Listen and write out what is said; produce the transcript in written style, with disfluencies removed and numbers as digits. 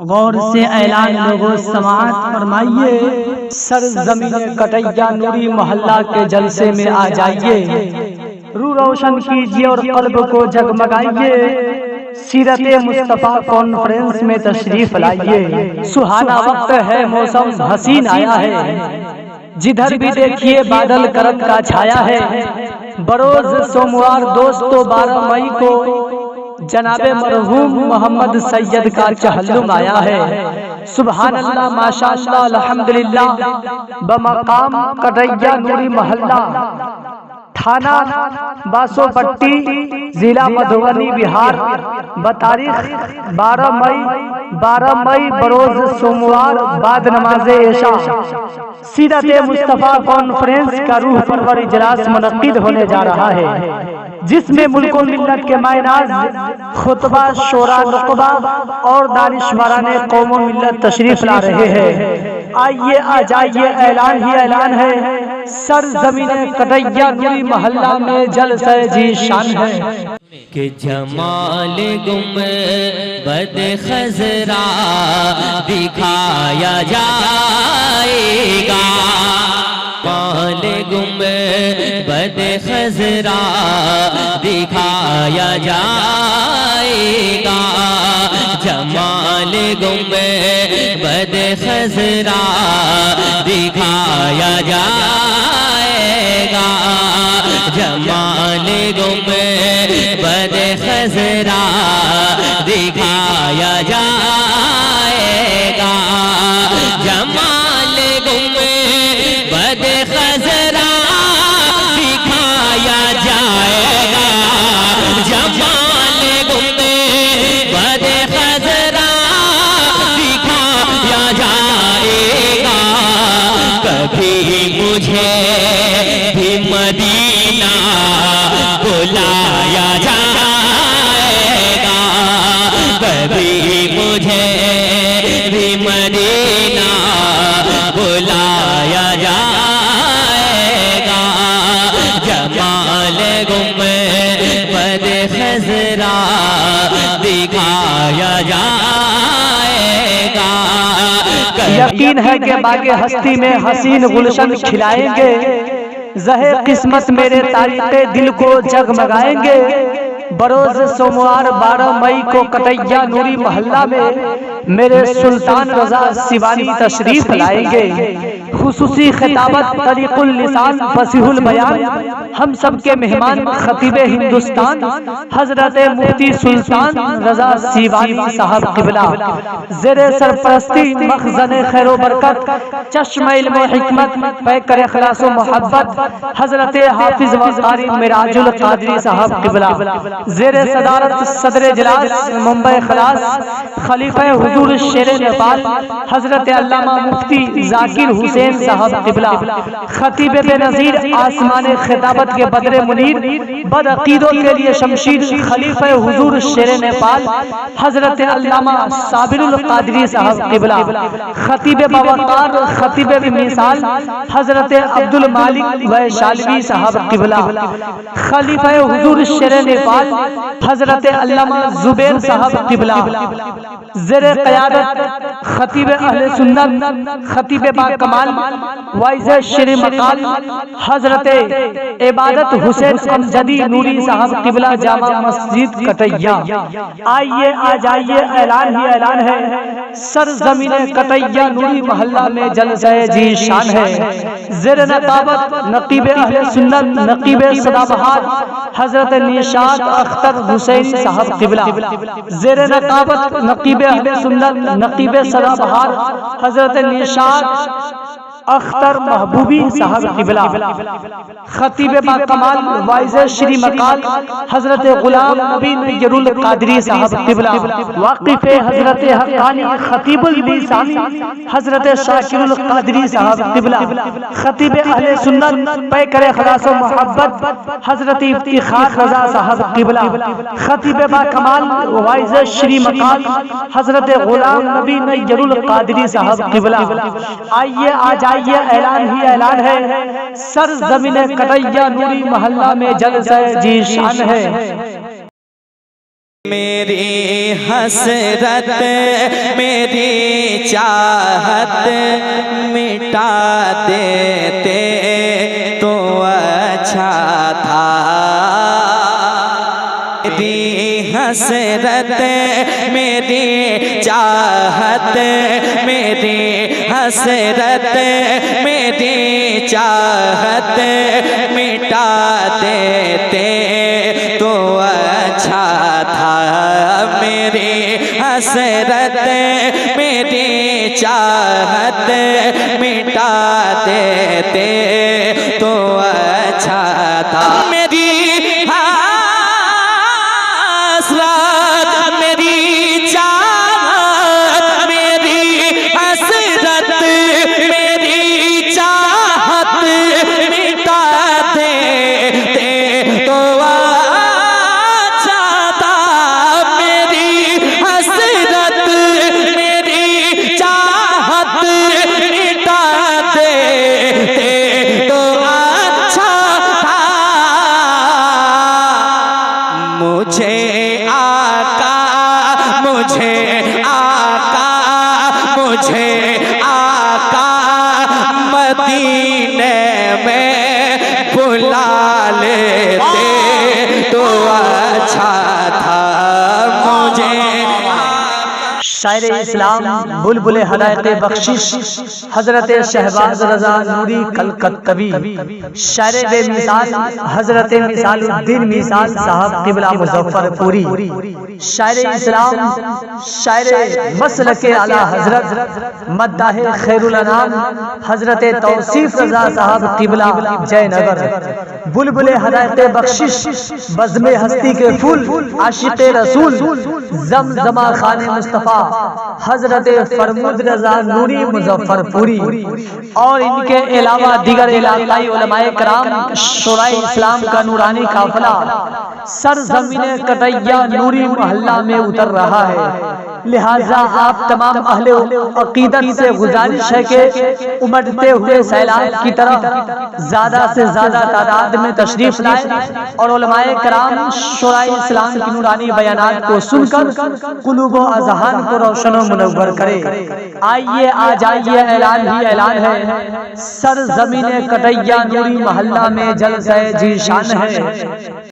غور سے اعلان لوگوں سماعت فرمائیے، سرزمین کٹیا نوری محلہ کے جلسے میں آ جائیے، روح روشن کیجیے اور قلب کو جگمگائیے، سیرت مصطفیٰ کانفرنس میں تشریف لائیے۔ سہانا وقت ہے، موسم حسین آیا ہے، جدھر بھی دیکھیے بادل کرم کا چھایا ہے۔ بروز سوموار دوستو 12 مئی کو جناب مرحوم محمد سید کا چہلم آیا ہے۔ سبحان اللہ، ماشاءاللہ، الحمدللہ، بمقام کٹیا نوری محلہ، تھانہ باسو پٹی، ضلع مدھوبنی، بہار، بتاریخ 12 مئی بروز سوموار بعد نماز عشاء سیرت مصطفیٰ کانفرنس کا روح پرور اجلاس منعقد ہونے جا رہا ہے، جس میں ملک و ملت کے مائناز خطبہ، شورا، نقبہ اور دانشوران قوم و ملت تشریف لا رہے ہیں۔ آئیے آ جائیے، اعلان ہی اعلان ہے، سرزمین کٹیا نوری محلہ میں جلسہ جی شان ہے کہ جمال گنبد خضرا دکھایا جائے گا، جمال گنبد خضرا دکھایا جائے گا، جمال گنبد خضرا دکھایا جائے گا، جمال گنبد خضرا دکھایا جائے گا، جمال گنبد خضرا دکھایا جائے گا، جمال گنبد خضرا دکھایا جائے گا، کبھی مجھے بھی مدینہ بلایا جائے گا، کبھی مجھے بھی مدینہ بلایا جائے گا، جمال گنبد خضرا دکھایا جائے گا۔ یقین ہے کہ باغ ہستی میں حسین گلشن کھلائیں گے، زہر قسمت میرے تاریخ دل کو جگمگائیں گے۔ بروز سوموار 12 مئی کو کٹیا نوری محلہ میں میرے سلطان رضا سیوانی تشریف لائیں گے۔ خصوصی خطابت، طریق اللسان، فصیح البیان، ہم سب کے مہمان خطیب ہندوستان حضرت مفتی سلطان رضا سیوانی صاحب قبلہ، زیر سرپرستی مخزن خیر و برکت، چشم علم و حکمت، پیکر اخلاص و محبت حضرت حافظ و قاری معراج القادری صاحب قبلہ، زیر صدارت صدر اجلاس ممبئی خلاص خلیفہ حضور شیر نیپال حضرت علامہ مفتی ذاکر حسین صاحب قبلہ، خطیب بے نظیر آسمان خطابت کے بدر منیر، بدعقیدوں کے لیے شمشیر خلیفہ حضور شیر نیپال حضرت علامہ صابر القادری صاحب قبلہ، خطیب باوقار، خطیب مثال حضرت عبد المالک ویشالوی صاحب قبلہ، خلیفہ حضور شیر نیپال حضرت علامہ زبیر صاحب قبلہ، زیر قیادت خطیب اہل سنت، خطیب با کمال وائز شری مقال حضرت عبادت حسین امجدی نوری صاحب قبلہ، جامع مسجد کٹیا۔ آئیے آ جائیے، اعلان ہی اعلان ہے، سرزمین کٹیا نوری محلہ میں جلسہ جی شان ہے۔ زیر نقابت نقیب اہل سنت، نقیب سدا بہار حضرت نشاط اختر حسین صاحب قبلہ، زیر نقابت نقیب اہل سنت، نقیب سدا بہار حضرت نشاط اختر محبوبی صاحب قبلہ، خطیب با کمال وائز شری مقال حضرت غلام نبی نیر القادری صاحب قبلہ، واقف حضرت حقانی خطیب اللیسانی حضرت شاکر القادری صاحب قبلہ، خطیب اہل سنت، پیکر اخلاص و محبت حضرت افتخار رضا صاحب قبلہ، خطیب با کمال وائز شری مقال حضرت غلام نبی نیر القادری صاحب قبلہ۔ آئیے آ جائیے، اعلان ہی اعلان ہے، سرزمین کٹیا نوری محلہ میں جلسہ جی شان ہے۔ میری حسرت میری چاہت مٹا دیتے تو اچھا تھا میری حسرت میری چاہت میری حسرت میری چاہت مٹا دیتے تو اچھا تھا میری حسرت میری چاہت مٹا دیتے تو اچھا تھا میری حسرت میری چاہت میری حسرت میری چاہت مٹا دیتے تو مجھے آقا مدینے میں بلا لیتے تو اچھا تھا مجھے شاعر اسلام بلبل حدائق بخشش حضرت شہباز رضا نوری کلکتوی، شاعر بے مثال حضرت مثال الدین مثال صاحب قبلہ مظفر پوری، شاعر اسلام شاعر مسلک اعلی حضرت مداح خیر الانام حضرت توصیف رضا صاحب قبلہ جے نگر، بلبل حدائق بخشش بزم ہستی کے پھول عاشق رسول زمزمہ خان مصطفیٰ حضرت فرمود رضا نوری مظفر پوری، اور ان کے علاوہ دیگر علاقائی علماء کرام شورائے اسلام کا نورانی قافلہ سرزمین کٹیا نوری محلہ میں اتر رہا ہے۔ لہٰذا آپ تمام اہل عقیدت سے گزارش ہے کہ امڑتے ہوئے سیلاب کی طرح زیادہ سے زیادہ تعداد میں تشریف لائیں اور علماء کرام شورائے اسلام کی نورانی بیانات کو سن کر قلوب و اذہان کو روشن و منور کرے۔ آئیے آ جائیے، اعلان ہی اعلان ہے، سرزمین کٹیا نوری محلہ میں جلسہ ذیشان ہے۔